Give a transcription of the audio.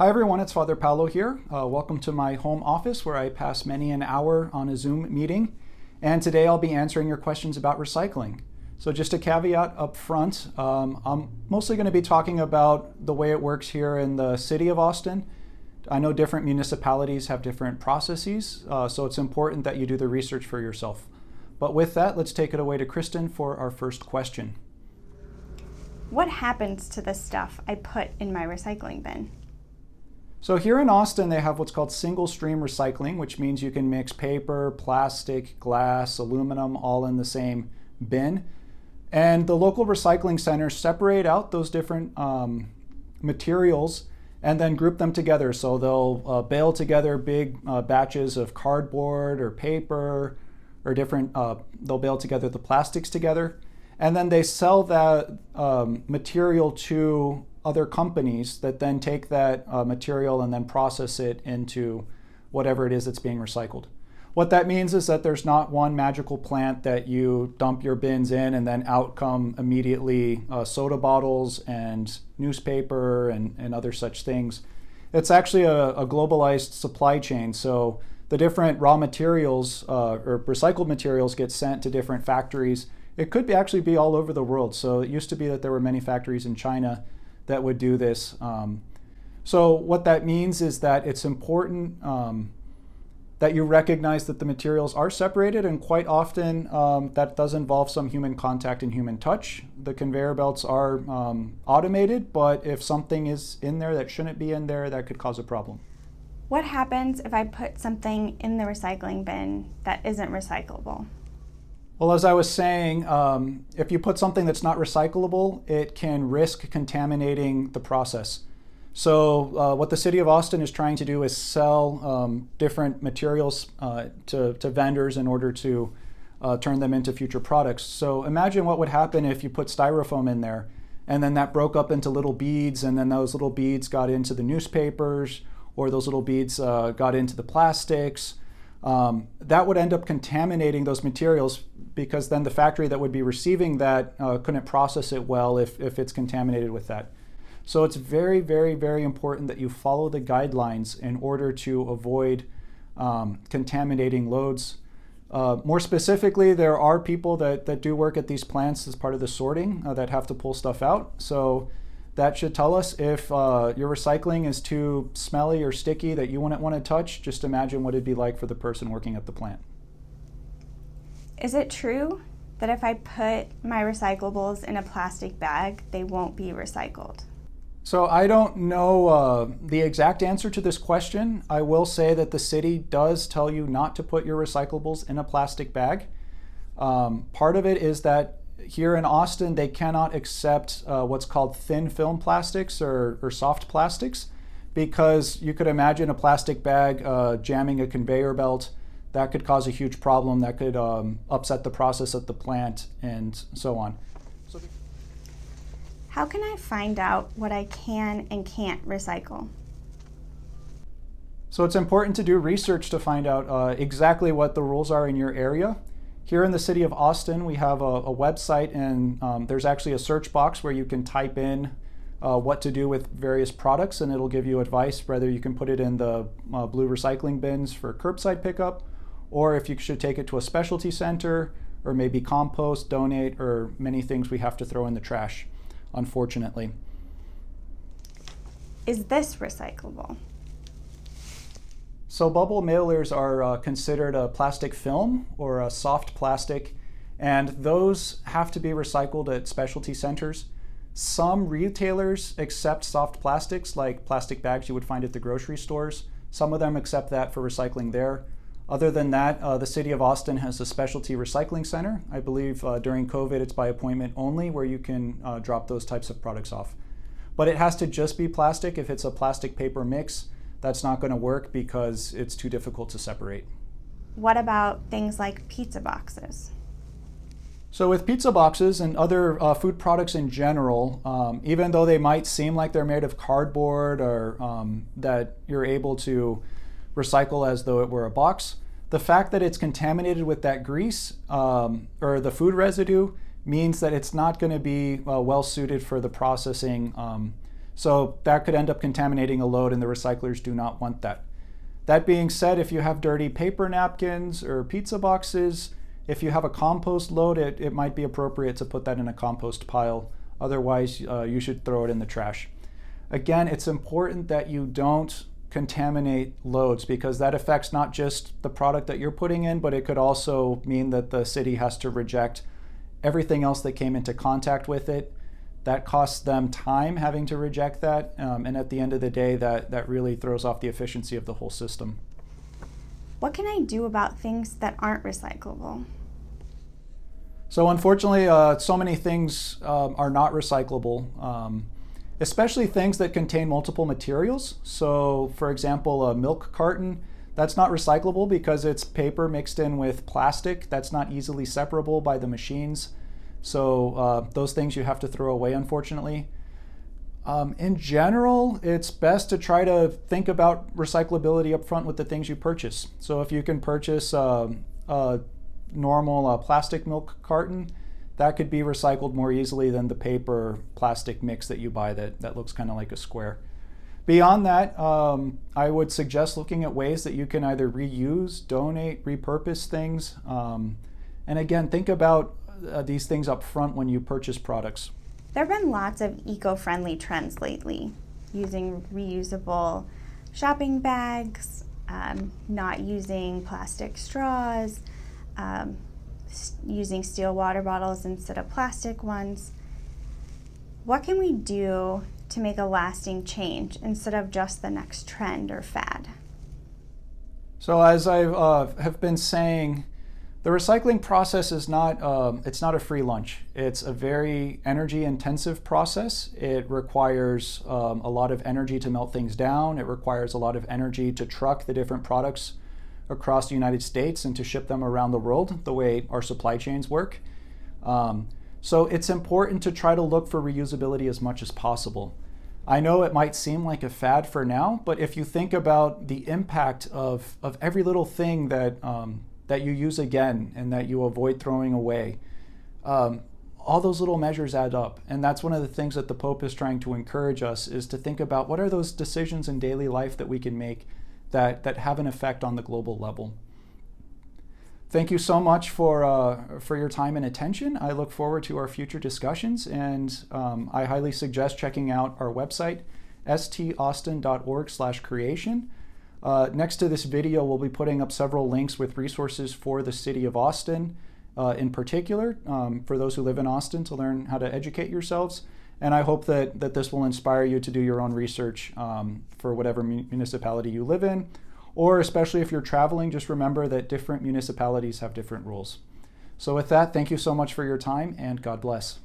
Hi everyone, it's Father Paolo here. Welcome to my home office where I pass many an hour on a Zoom meeting. And today I'll be answering your questions about recycling. So just a caveat up front, I'm mostly going to be talking about the way it works here in the city of Austin. I know different municipalities have different processes, so it's important that you do the research for yourself. But with that, let's take it away to Kristen for our first question. What happens to the stuff I put in my recycling bin? So here in Austin, they have what's called single stream recycling, which means you can mix paper, plastic, glass, aluminum, all in the same bin. And the local recycling centers separate out those different materials and then group them together. So they'll bale together big batches of cardboard or paper or different, they'll bale together the plastics together. And then they sell that material to other companies that then take that material and then process it into whatever it is that's being recycled. What that means is that there's not one magical plant that you dump your bins in and then out come immediately soda bottles and newspaper and other such things. It's actually a globalized supply chain. So the different raw materials or recycled materials get sent to different factories. It could actually be all over the world. So it used to be that there were many factories in China that would do this. So what that means is that it's important that you recognize that the materials are separated, and quite often that does involve some human contact and human touch. The conveyor belts are automated, but if something is in there that shouldn't be in there, that could cause a problem. What happens if I put something in the recycling bin that isn't recyclable? Well, as I was saying, if you put something that's not recyclable, it can risk contaminating the process. So what the city of Austin is trying to do is sell different materials to vendors in order to turn them into future products. So imagine what would happen if you put styrofoam in there and then that broke up into little beads, and then those little beads got into the newspapers, or those little beads got into the plastics. That would end up contaminating those materials, because then the factory that would be receiving that couldn't process it well if it's contaminated with that. So it's very, very, very important that you follow the guidelines in order to avoid contaminating loads. More specifically, there are people that do work at these plants as part of the sorting that have to pull stuff out. So that should tell us if your recycling is too smelly or sticky that you wouldn't want to touch. Just imagine what it'd be like for the person working at the plant. Is it true that if I put my recyclables in a plastic bag, they won't be recycled? So I don't know the exact answer to this question. I will say that the city does tell you not to put your recyclables in a plastic bag. Part of it is that here in Austin, they cannot accept what's called thin film plastics or soft plastics, because you could imagine a plastic bag jamming a conveyor belt. That could cause a huge problem. That could upset the process at the plant and so on. How can I find out what I can and can't recycle? So it's important to do research to find out exactly what the rules are in your area. Here in the city of Austin, we have a website, and there's actually a search box where you can type in what to do with various products, and it'll give you advice whether you can put it in the blue recycling bins for curbside pickup, or if you should take it to a specialty center, or maybe compost, donate, or many things we have to throw in the trash, unfortunately. Is this recyclable? So bubble mailers are considered a plastic film or a soft plastic, and those have to be recycled at specialty centers. Some retailers accept soft plastics, like plastic bags you would find at the grocery stores. Some of them accept that for recycling there. Other than that, the city of Austin has a specialty recycling center. I believe during COVID, it's by appointment only, where you can drop those types of products off. But it has to just be plastic. If it's a plastic paper mix, that's not going to work because it's too difficult to separate. What about things like pizza boxes? So with pizza boxes and other food products in general, even though they might seem like they're made of cardboard or that you're able to recycle as though it were a box, the fact that it's contaminated with that grease or the food residue means that it's not going to be well suited for the processing. So that could end up contaminating a load, and the recyclers do not want that. That being said, if you have dirty paper napkins or pizza boxes, if you have a compost load, it might be appropriate to put that in a compost pile. Otherwise, you should throw it in the trash. Again, it's important that you don't contaminate loads, because that affects not just the product that you're putting in, but it could also mean that the city has to reject everything else that came into contact with it. That costs them time having to reject that, and at the end of the day, that really throws off the efficiency of the whole system. What can I do about things that aren't recyclable? So unfortunately, so many things are not recyclable, especially things that contain multiple materials. So for example, a milk carton, that's not recyclable because it's paper mixed in with plastic. That's not easily separable by the machines. So those things you have to throw away, unfortunately. In general, it's best to try to think about recyclability up front with the things you purchase. So if you can purchase a normal plastic milk carton, that could be recycled more easily than the paper plastic mix that you buy that looks kind of like a square. Beyond that, I would suggest looking at ways that you can either reuse, donate, repurpose things. And again, think about these things up front when you purchase products. There have been lots of eco-friendly trends lately, using reusable shopping bags, not using plastic straws, using steel water bottles instead of plastic ones. What can we do to make a lasting change instead of just the next trend or fad? So as I have been saying, the recycling process is not a free lunch. It's a very energy intensive process. It requires a lot of energy to melt things down. It requires a lot of energy to truck the different products across the United States and to ship them around the world the way our supply chains work. So it's important to try to look for reusability as much as possible. I know it might seem like a fad for now, but if you think about the impact of every little thing that you use again and that you avoid throwing away, all those little measures add up. And that's one of the things that the Pope is trying to encourage us, is to think about what are those decisions in daily life that we can make that have an effect on the global level. Thank you so much for your time and attention. I look forward to our future discussions, and I highly suggest checking out our website, staustin.org/creation. Next to this video, we'll be putting up several links with resources for the city of Austin, in particular, for those who live in Austin, to learn how to educate yourselves. And I hope that this will inspire you to do your own research for whatever municipality you live in, or especially if you're traveling, just remember that different municipalities have different rules. So with that, thank you so much for your time, and God bless.